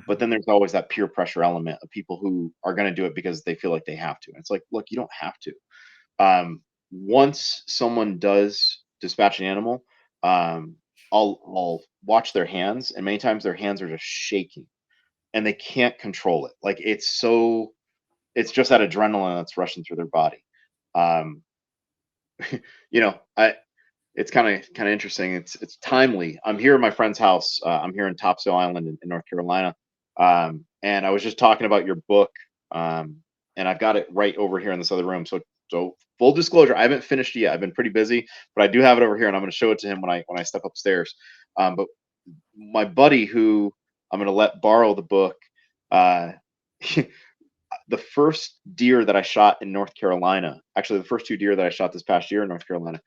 But Mhm. then there's always that peer pressure element of people who are going to do it because they feel like they have to. And it's like, look, you don't have to. Once someone does dispatch an animal, I'll watch their hands, and many times their hands are just shaking, and they can't control it. Like it's just that adrenaline that's rushing through their body. Um, I it's kind of interesting. It's timely. I'm here at my friend's house. I'm here in Topsail Island in North Carolina, and I was just talking about your book, um, and I've got it right over here in this other room. So full disclosure, I haven't finished it yet. I've been pretty busy, but I do have it over here, and I'm going to show it to him when I step upstairs. But my buddy, who I'm going to let borrow the book, uh, the first deer that I shot in North Carolina, actually the first two deer that I shot this past year in North Carolina,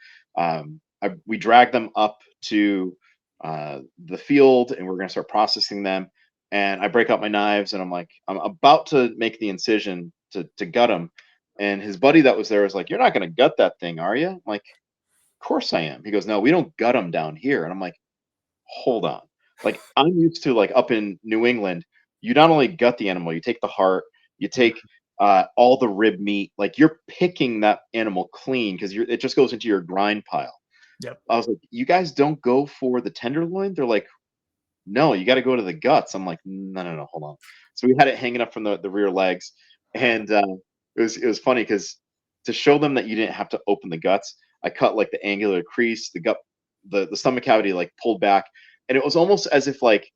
we dragged them up to the field and we're going to start processing them. and I break out my knives, and I'm like, I'm about to make the incision to gut him, and his buddy that was there was like, "You're not gonna gut that thing, are you?" I'm like, "Of course I am." He goes, "No, we don't gut them down here," and I'm like, "Hold on." Like, I'm used to, like, up in New England, you not only gut the animal, you take the heart, you take all the rib meat, like you're picking that animal clean because it just goes into your grind pile. Yep. I was like, "You guys don't go for the tenderloin?" They're like, "No, you gotta go to the guts." I'm like, "No, no, no, hold on." So we had it hanging up from the rear legs, and, it was funny because to show them that you didn't have to open the guts, I cut, like, the angular crease, the gut the stomach cavity, like, pulled back, and it was almost as if, like,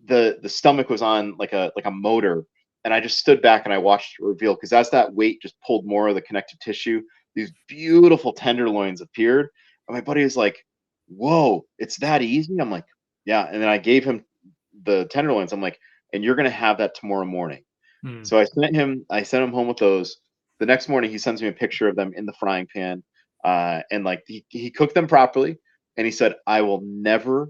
the stomach was on, like a motor, and I just stood back and I watched it reveal because as that weight just pulled more of the connective tissue, these beautiful tenderloins appeared, and my buddy was like, "Whoa, it's that easy?" I'm like, "Yeah," and then I gave him the tenderloins. I'm like, "And you're gonna have that tomorrow morning." Mm. So I sent him home with those. The next morning, he sends me a picture of them in the frying pan, and, like, he cooked them properly, and he said, "I will never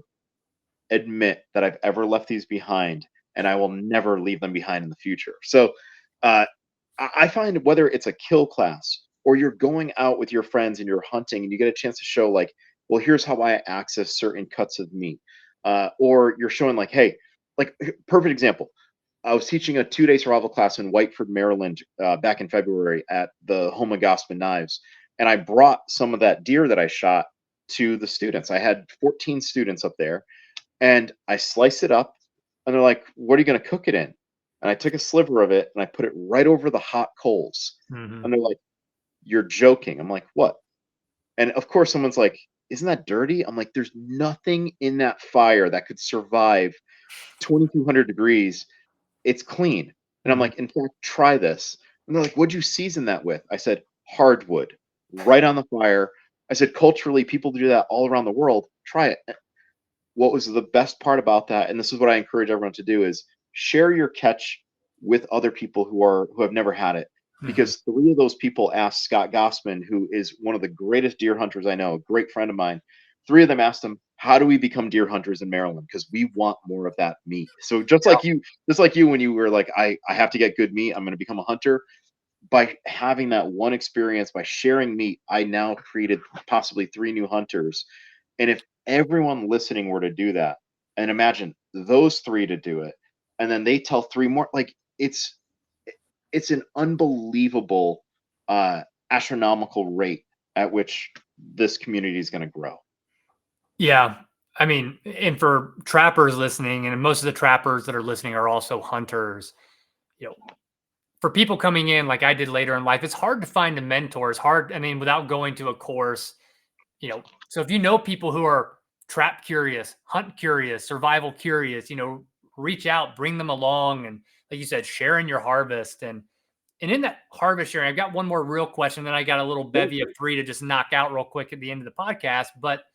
admit that I've ever left these behind, and I will never leave them behind in the future." So, uh, I find whether it's a kill class or you're going out with your friends and you're hunting and you get a chance to show, like, well, here's how I access certain cuts of meat, or you're showing, like, hey, like, perfect example. I was teaching a 2-day survival class in Whiteford, Maryland, back in February at the Home of Gospin Knives, and I brought some of that deer that I shot to the students. I had 14 students up there, and I slice it up, and they're like, "What are you gonna cook it in?" And I took a sliver of it and I put it right over the hot coals. Hmm. And they're like, "You're joking." I'm like, "What?" And of course, someone's like, "Isn't that dirty?" I'm like, "There's nothing in that fire that could survive 2,200 degrees. It's clean." And I'm Hmm. like, "In fact, try this." And they're like, "What'd you season that with?" I said, "Hardwood, right on the fire." I said, "Culturally, people do that all around the world. Try it." What was the best part about that, and this is what I encourage everyone to do, is share your catch with other people who have never had it. Hmm. Because three of those people asked Scott Gossman, who is one of the greatest deer hunters I know, a great friend of mine. Three of them asked him, "How do we become deer hunters in Maryland? Because we want more of that meat." So just like you, when you were like, I have to get good meat, I'm going to become a hunter. By having that one experience, by sharing meat, I now created possibly three new hunters. And if everyone listening were to do that, and imagine those three to do it, and then they tell three more, like, it's an unbelievable, uh, astronomical rate at which this community is going to grow. Yeah. I mean, and for trappers listening, and most of the trappers that are listening are also hunters, you know, for people coming in like I did later in life, it's hard to find a mentor. It's hard. I mean, without going to a course, so if you know people who are trap curious, hunt curious, survival curious, reach out, bring them along. And like you said, sharing your harvest and in that harvest sharing, I've got one more real question. Then I got a little Yeah. bevy of three to just knock out real quick at the end of the podcast. But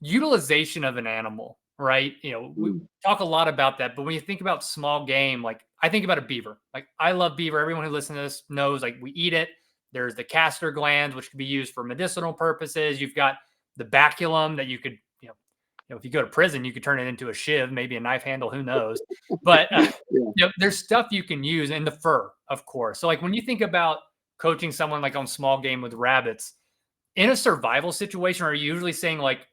utilization of an animal, right? We Mm. talk a lot about that, but when you think about small game, like I think about a beaver. Like I love beaver. Everyone who listens to this knows like we eat it. There's the castor glands, which can be used for medicinal purposes. You've got the baculum that you could, if you go to prison, you could turn it into a shiv, maybe a knife handle, who knows? But Yeah. there's stuff you can use, and the fur, of course. So like when you think about coaching someone like on small game with rabbits in a survival situation, are you usually saying like,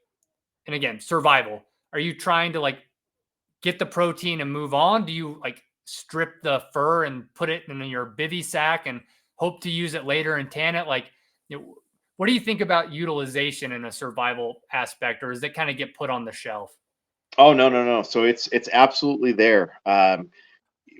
and again, survival. Are you trying to like get the protein and move on? Do you like strip the fur and put it in your bivy sack and hope to use it later and tan it? Like, what do you think about utilization in a survival aspect, or does it kind of get put on the shelf? Oh, no, no, no. So it's absolutely there.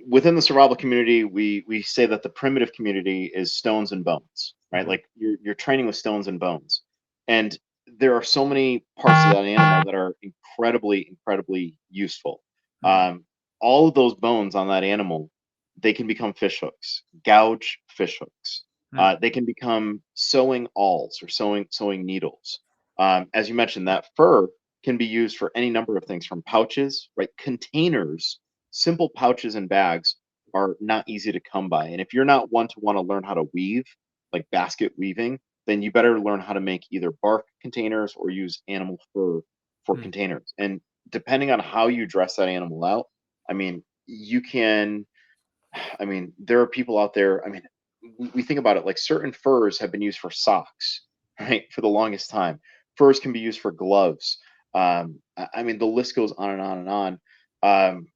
Within the survival community, we say that the primitive community is stones and bones, right? Mhm. Like you're training with stones and bones, and there are so many parts of that animal that are incredibly useful. Mhm. All of those bones on that animal, they can become fish hooks, gouge fish hooks. Mhm. They can become sewing awls or sewing needles. As you mentioned, that fur can be used for any number of things, from pouches, right? Containers. Simple pouches and bags are not easy to come by. And if you're not one to want to learn how to weave, like basket weaving, then you better learn how to make either bark containers or use animal fur for Mhm. containers. And depending on how you dress that animal out, I mean, you can, I mean, there are people out there. I mean, we think about it like certain furs have been used for socks, right? For the longest time. Furs can be used for gloves. I mean, the list goes on and on and on. Um,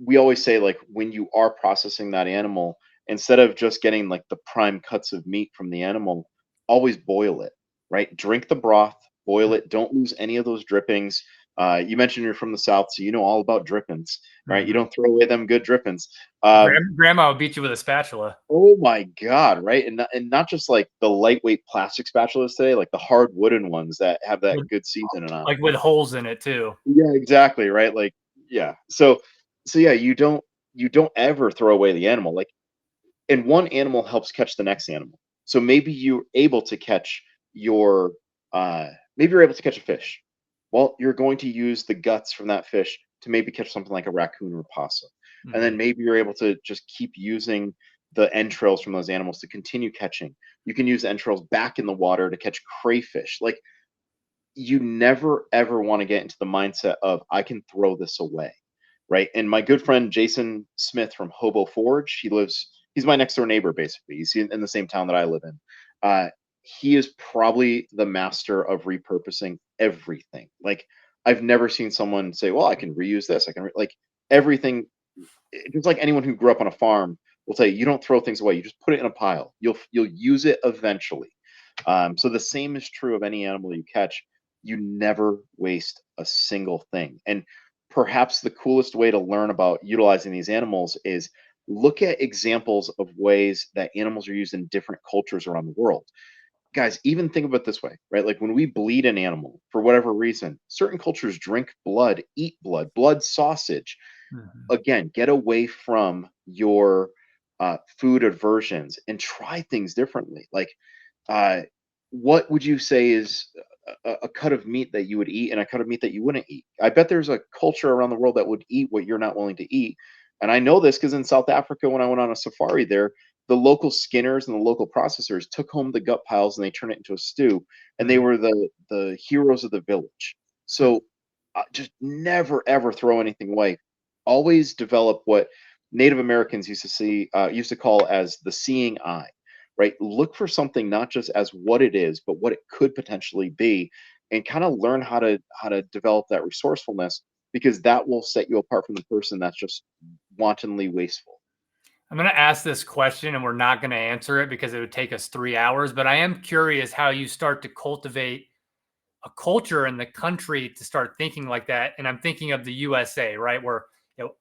we always say like when you are processing that animal, instead of just getting like the prime cuts of meat from the animal, always boil it, right? Drink the broth, boil it. Don't lose any of those drippings. You mentioned you're from the South, so you know all about drippings, right? You Mhm. don't throw away them good drippings. Um, Grandma will beat you with a spatula. oh my God, right? And not just like the lightweight plastic spatulas today, like the hard wooden ones that have that With, good seasoning on like them. with holes in it too. Yeah, exactly, right? Like, yeah. So yeah, you don't ever throw away the animal. Like, and one animal helps catch the next animal. So maybe you're able to catch your uh maybe you're able to catch a fish. Well, you're going to use the guts from that fish to maybe catch something like a raccoon or a possum. And then Mhm. maybe you're able to just keep using the entrails from those animals to continue catching. You can use entrails back in the water to catch crayfish. Like, you never ever want to get into the mindset of I can throw this away, right? And my good friend Jason Smith from Hobo Forge, he's my next door neighbor basically. He's in the same town that I live in. He is probably the master of repurposing everything. Like, I've never seen someone say, "Well, I can reuse this. I can like everything." Just like anyone who grew up on a farm will tell you, you don't throw things away. You just put it in a pile. You'll use it eventually. So the same is true of any animal you catch. You never waste a single thing. And perhaps the coolest way to learn about utilizing these animals is look at examples of ways that animals are used in different cultures around the world. Guys, even think of it this way, right? Like when we bleed an animal for whatever reason, certain cultures drink blood, eat blood, blood sausage. Mhm. Again, get away from your food aversions and try things differently. Like, uh, what would you say is a cut of meat that you would eat and a cut of meat that you wouldn't eat? I bet there's a culture around the world that would eat what you're not willing to eat. And I know this because in South Africa, when I went on a safari there, the local skinners and the local processors took home the gut piles and they turned it into a stew, and they Mhm. were the heroes of the village. So just never ever throw anything away. Always develop what Native Americans used to call as the seeing eye, right? Look for something not just as what it is, but what it could potentially be, and kind of learn how to develop that resourcefulness, because that will set you apart from the person that's just wantonly wasteful. I'm going to ask this question and we're not going to answer it because it would take us 3 hours, but I am curious how you start to cultivate a culture in the country to start thinking like that. And I'm thinking of the USA, right? Where,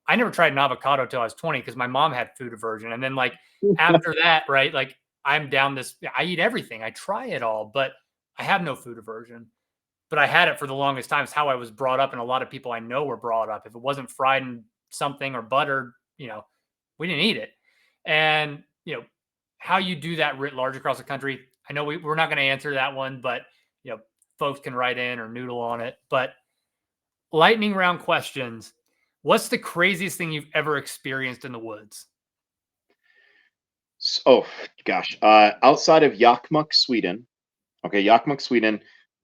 I never tried an avocado till I was 20 because my mom had food aversion. And then like after that, right? Like I'm down this, I eat everything. I try it all, but I have no food aversion. But I had it for the longest time. It's how I was brought up. And a lot of people I know were brought up. If it wasn't fried in something or buttered, we didn't eat it. And, how you do that writ large across the country. I know we're not going to answer that one, but, you know, folks can write in or noodle on it. But lightning round questions. What's the craziest thing you've ever experienced in the woods? Oh gosh, outside of Jokkmokk, Sweden. Okay, Jokkmokk, Sweden,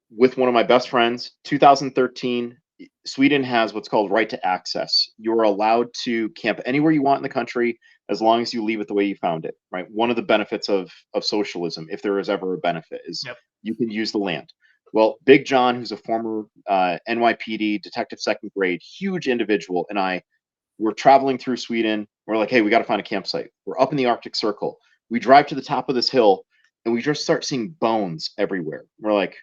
with one of my best friends, 2013. Sweden has what's called right to access. You're allowed to camp anywhere you want in the country as long as you leave it the way you found it. Right. One of the benefits of socialism, if there is ever a benefit, is Yep. you can use the land. Well, Big John, who's a former NYPD detective, second grade, huge individual, and I we're traveling through Sweden. We're like, hey, we got to find a campsite. We're up in the Arctic Circle. We drive to the top of this hill and we just start seeing bones everywhere. We're like,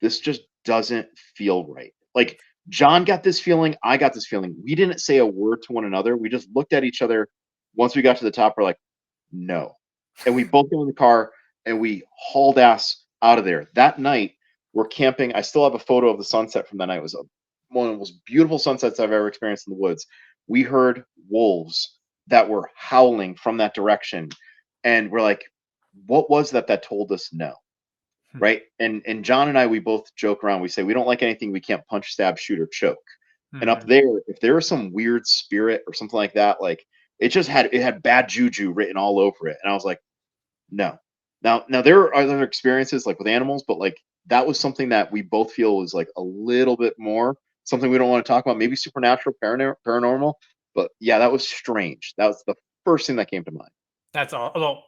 this just doesn't feel right. Like, John got this feeling. I got this feeling. We didn't say a word to one another. We just looked at each other. Once we got to the top, we're like, no. And we both got in the car and we hauled ass out of there. That night, we're camping. I still have a photo of the sunset from that night. It was one of the most beautiful sunsets I've ever experienced in the woods. We heard wolves that were howling from that direction. And we're like, what was that told us no? Right? And John and I, we both joke around. We say we don't like anything we can't punch, stab, shoot, or choke. And up Mhm. there, if there was some weird spirit or something like that, like it had bad juju written all over it. And I was like, no. Now there are other experiences like with animals, but like that was something that we both feel was like a little bit more something we don't want to talk about, maybe supernatural, paranormal. But yeah, that was strange. That was the first thing that came to mind. That's all. Well,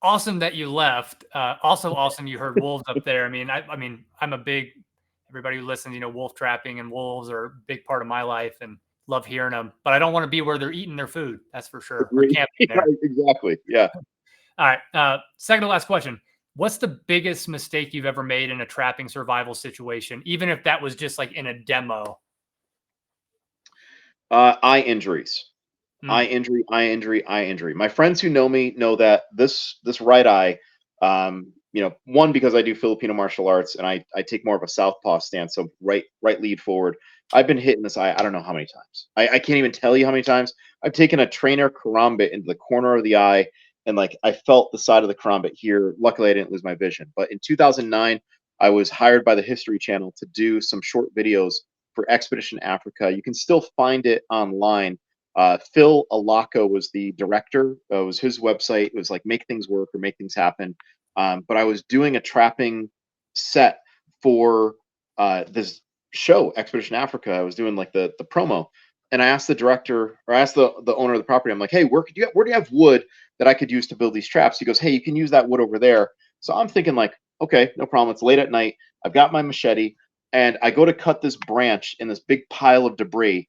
awesome that you left. Also awesome you heard wolves up there. I mean, I'm a big, everybody who listens, wolf trapping and wolves are a big part of my life and love hearing them. But I don't want to be where they're eating their food. That's for sure. Or camping there. Exactly. Yeah. All right. Second to last question. What's the biggest mistake you've ever made in a trapping survival situation, even if that was just like in a demo? Eye injuries. Eye Mm. injury, eye injury, eye injury. My friends who know me know that this right eye, one, because I do Filipino martial arts and I take more of a southpaw stance, so right lead forward. I've been hit in this eye. I don't know how many times. I can't even tell you how many times. I've taken a trainer karambit into the corner of the eye, and like I felt the side of the karambit here. Luckily, I didn't lose my vision. But in 2009, I was hired by the History Channel to do some short videos for Expedition Africa. You can still find it online. Phil Alaka was the director. It was his website. It was like make things work or make things happen. But I was doing a trapping set for this show, Expedition Africa. I was doing like the promo, and I asked the director, or I asked the owner of the property. I'm like, hey, where do you have wood that I could use to build these traps? He goes, hey, you can use that wood over there. So I'm thinking like, okay, no problem. It's late at night. I've got my machete, and I go to cut this branch in this big pile of debris.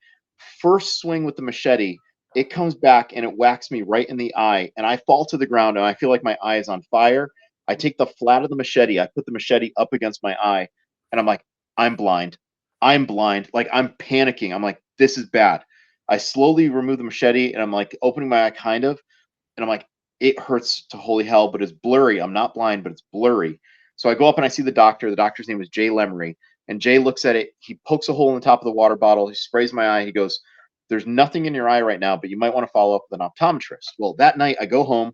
First swing with the machete, it comes back and it whacks me right in the eye, and I fall to the ground and I feel like my eye is on fire. I take the flat of the machete, I put the machete up against my eye, and I'm like, I'm blind. I'm blind. Like I'm panicking. I'm like, this is bad. I slowly remove the machete and I'm like opening my eye kind of, and I'm like, it hurts to holy hell, but it's blurry. I'm not blind, but it's blurry. So I go up and I see the doctor. The doctor's name is Jay Lemery. And Jay looks at it. He pokes a hole in the top of the water bottle. He sprays my eye. He goes, there's nothing in your eye right now, but you might want to follow up with an optometrist. Well, that night I go home.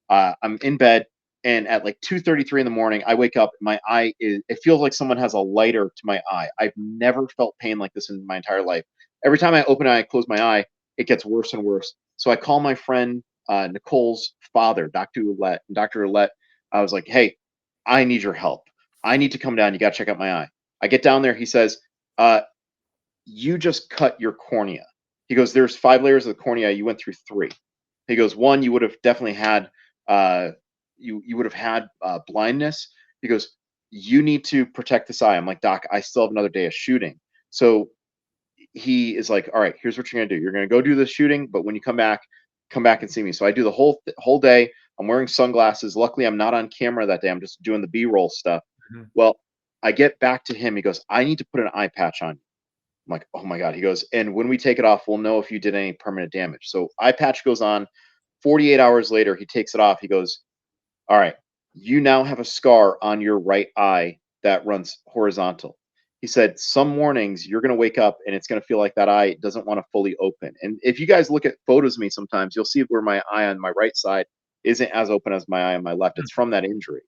I'm in bed. And at like 2:33 in the morning, I wake up. My eye it feels like someone has a lighter to my eye. I've never felt pain like this in my entire life. Every time I open an eye, I close my eye, it gets worse and worse. So I call my friend Nicole's father, Dr. Roulette. And Dr. Roulette, I was like, hey, I need your help. I need to come down. You got to check out my eye. I get down there. He says, you just cut your cornea. He goes, there's 5 layers of the cornea. You went through 3. He goes, one, you would have definitely had, you would have had blindness. He goes, you need to protect this eye. I'm like, doc, I still have another day of shooting. So he is like, all right, here's what you're going to do. You're going to go do the shooting, but when you come back and see me. So I do the whole day. I'm wearing sunglasses. Luckily, I'm not on camera that day. I'm just doing the B-roll stuff. Mm-hmm. Well, I get back to him. He goes, I need to put an eye patch on you. I'm like, oh my God. He goes, and when we take it off, we'll know if you did any permanent damage. So eye patch goes on. 48 hours later, he takes it off. He goes, all right, you now have a scar on your right eye that runs horizontal. He said, some mornings you're going to wake up and it's going to feel like that eye doesn't want to fully open. And if you guys look at photos of me sometimes, you'll see where my eye on my right side isn't as open as my eye on my left. It's from that injury.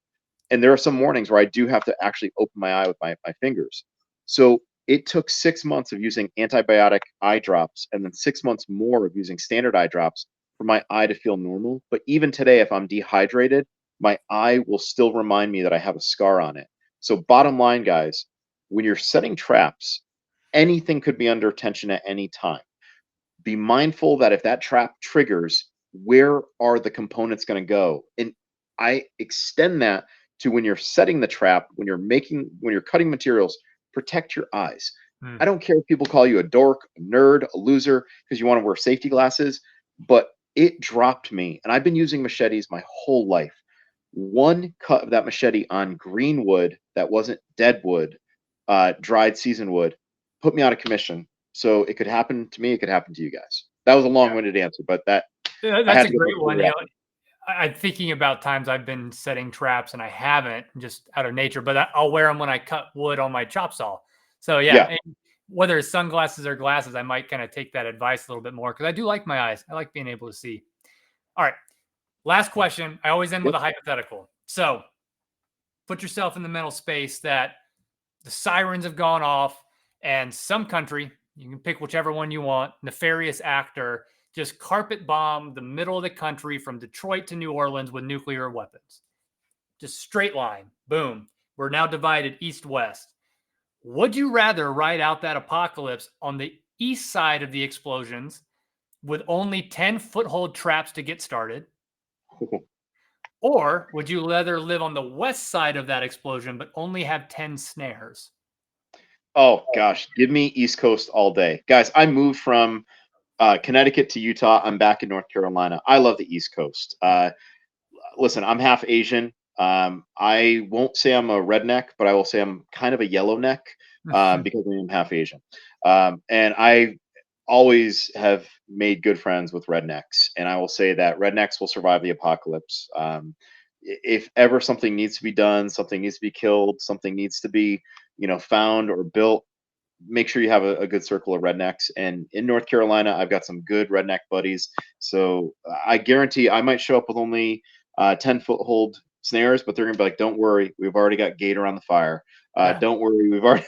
And there are some mornings where I do have to actually open my eye with my fingers. So it took 6 months of using antibiotic eye drops and then 6 months more of using standard eye drops for my eye to feel normal. But even today, if I'm dehydrated, my eye will still remind me that I have a scar on it. So bottom line, guys, when you're setting traps, anything could be under tension at any time. Be mindful that if that trap triggers, where are the components going to go? And I extend that to when you're setting the trap, when you're cutting materials, protect your eyes. I don't care if people call you a dork, a nerd, a loser because you want to wear safety glasses, but it dropped me. And I've been using machetes my whole life. One cut of that machete on green wood that wasn't dead wood, dried seasoned wood, put me out of commission. So it could happen to me. It could happen to you guys. That was a long-winded answer, but I That's had a to get great my one. career out. I'm thinking about times I've been setting traps and I haven't, just out of nature, but I'll wear them when I cut wood on my chop saw. So yeah, Yeah. and whether it's sunglasses or glasses, I might kind of take that advice a little bit more because I do like my eyes. I like being able to see. All right. Last question. I always end with a hypothetical. So put yourself in the mental space that the sirens have gone off and some country, you can pick whichever one you want, nefarious actor just carpet bombed the middle of the country from Detroit to New Orleans with nuclear weapons. Just straight line. Boom. We're now divided east-west. Would you rather ride out that apocalypse on the east side of the explosions with only 10 foothold traps to get started? Or would you rather live on the west side of that explosion but only have 10 snares? Oh gosh, give me East Coast all day, guys. I moved from Connecticut to Utah. I'm back in North Carolina. I love the East Coast. Listen, I'm half Asian. I won't say I'm a redneck, but I will say I'm kind of a yellow neck because I am half Asian. And I always have made good friends with rednecks, and I will say that rednecks will survive the apocalypse. If ever something needs to be done, something needs to be killed, something needs to be, found or built, make sure you have a good circle of rednecks. And in North Carolina, I've got some good redneck buddies. So I guarantee I might show up with only 10-foot-hold snares, but they're gonna be like, "Don't worry, we've already got Gator on the fire. Yeah. Don't worry, we've already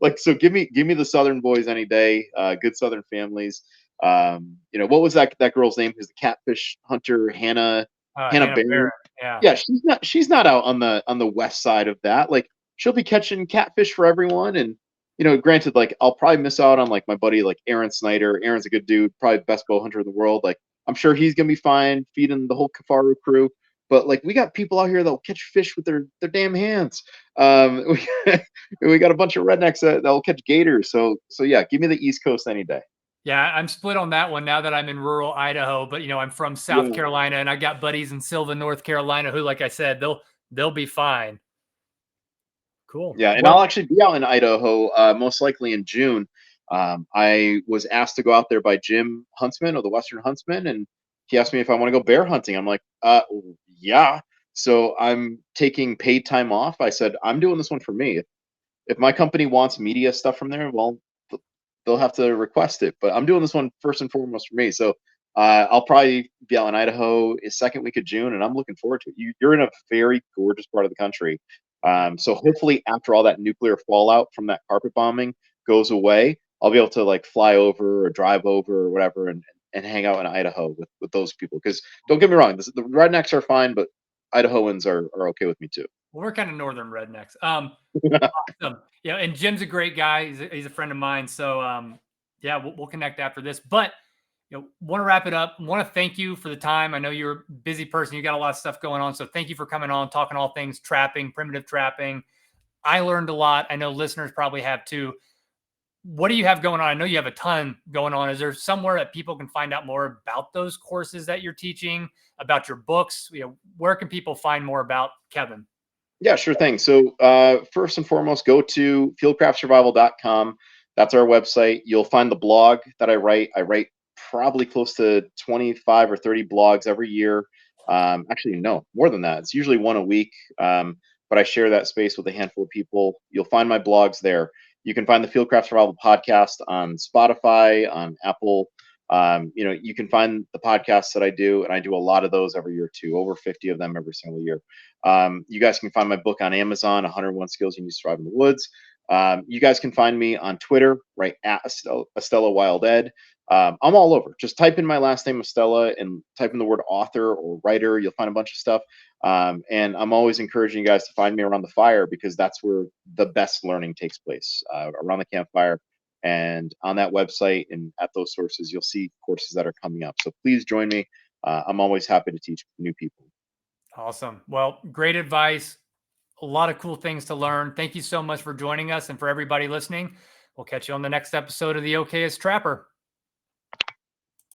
like." So give me the Southern boys any day. Good Southern families. What was that girl's name? Who's the catfish hunter? Hannah Hannah Barron. Barrett. Yeah. Yeah, she's not out on the west side of that. Like she'll be catching catfish for everyone. And granted, like I'll probably miss out on like my buddy like Aaron Snyder. Aaron's a good dude, probably the best bow hunter in the world. Like I'm sure he's gonna be fine feeding the whole Kafaru crew. But like we got people out here that'll catch fish with their damn hands. We got a bunch of rednecks that'll catch gators. So yeah, give me the East Coast any day. Yeah, I'm split on that one now that I'm in rural Idaho, but I'm from South Yeah. Carolina and I got buddies in Sylvan, North Carolina who, like I said, they'll be fine. Cool. Yeah, and I'll Well, actually be out in Idaho, most likely in June. I was asked to go out there by Jim Huntsman of the Western Huntsman, and he asked me if I want to go bear hunting. I'm like, yeah. So I'm taking paid time off. I said, I'm doing this one for me. If my company wants media stuff from there, well, they'll have to request it. But I'm doing this one first and foremost for me. So I'll probably be out in Idaho the second week of June, and I'm looking forward to it. You're in a very gorgeous part of the country. yeah. So hopefully, after all that nuclear fallout from that carpet bombing goes away, I'll be able to like fly over or drive over or whatever, and hang out in Idaho with those people. Because don't get me wrong, the rednecks are fine, but Idahoans are okay with me too. Well, we're kind of northern rednecks. Awesome. Yeah, and Jim's a great guy. He's a friend of mine. So yeah, we'll connect after this. But want to wrap it up. Want to thank you for the time. I know you're a busy person. You got a lot of stuff going on. So thank you for coming on, talking all things trapping, primitive trapping. I learned a lot. I know listeners probably have too. What do you have going on? I know you have a ton going on. Is there somewhere that people can find out more about those courses that you're teaching, about your books? Where can people find more about Kevin? Yeah, sure thing. So first and foremost, go to fieldcraftsurvival.com. That's our website. You'll find the blog that I write. I write probably close to 25 or 30 blogs every year. Actually, no, more than that. It's usually one a week. But I share that space with a handful of people. You'll find my blogs there. You can find the Fieldcraft Survival podcast on Spotify, on Apple. You can find the podcasts that I do, and I do a lot of those every year too, over 50 of them every single year. You guys can find my book on Amazon, 101 Skills You Need to Survive in the Woods. You guys can find me on Twitter, right at Estela Wild Ed. I'm all over. Just type in my last name, Estela, and type in the word author or writer. You'll find a bunch of stuff. And I'm always encouraging you guys to find me around the fire because that's where the best learning takes place, around the campfire. And on that website and at those sources, you'll see courses that are coming up. So please join me. I'm always happy to teach new people. Awesome. Well, great advice. A lot of cool things to learn. Thank you so much for joining us. And for everybody listening, we'll catch you on the next episode of the Okayest Trapper.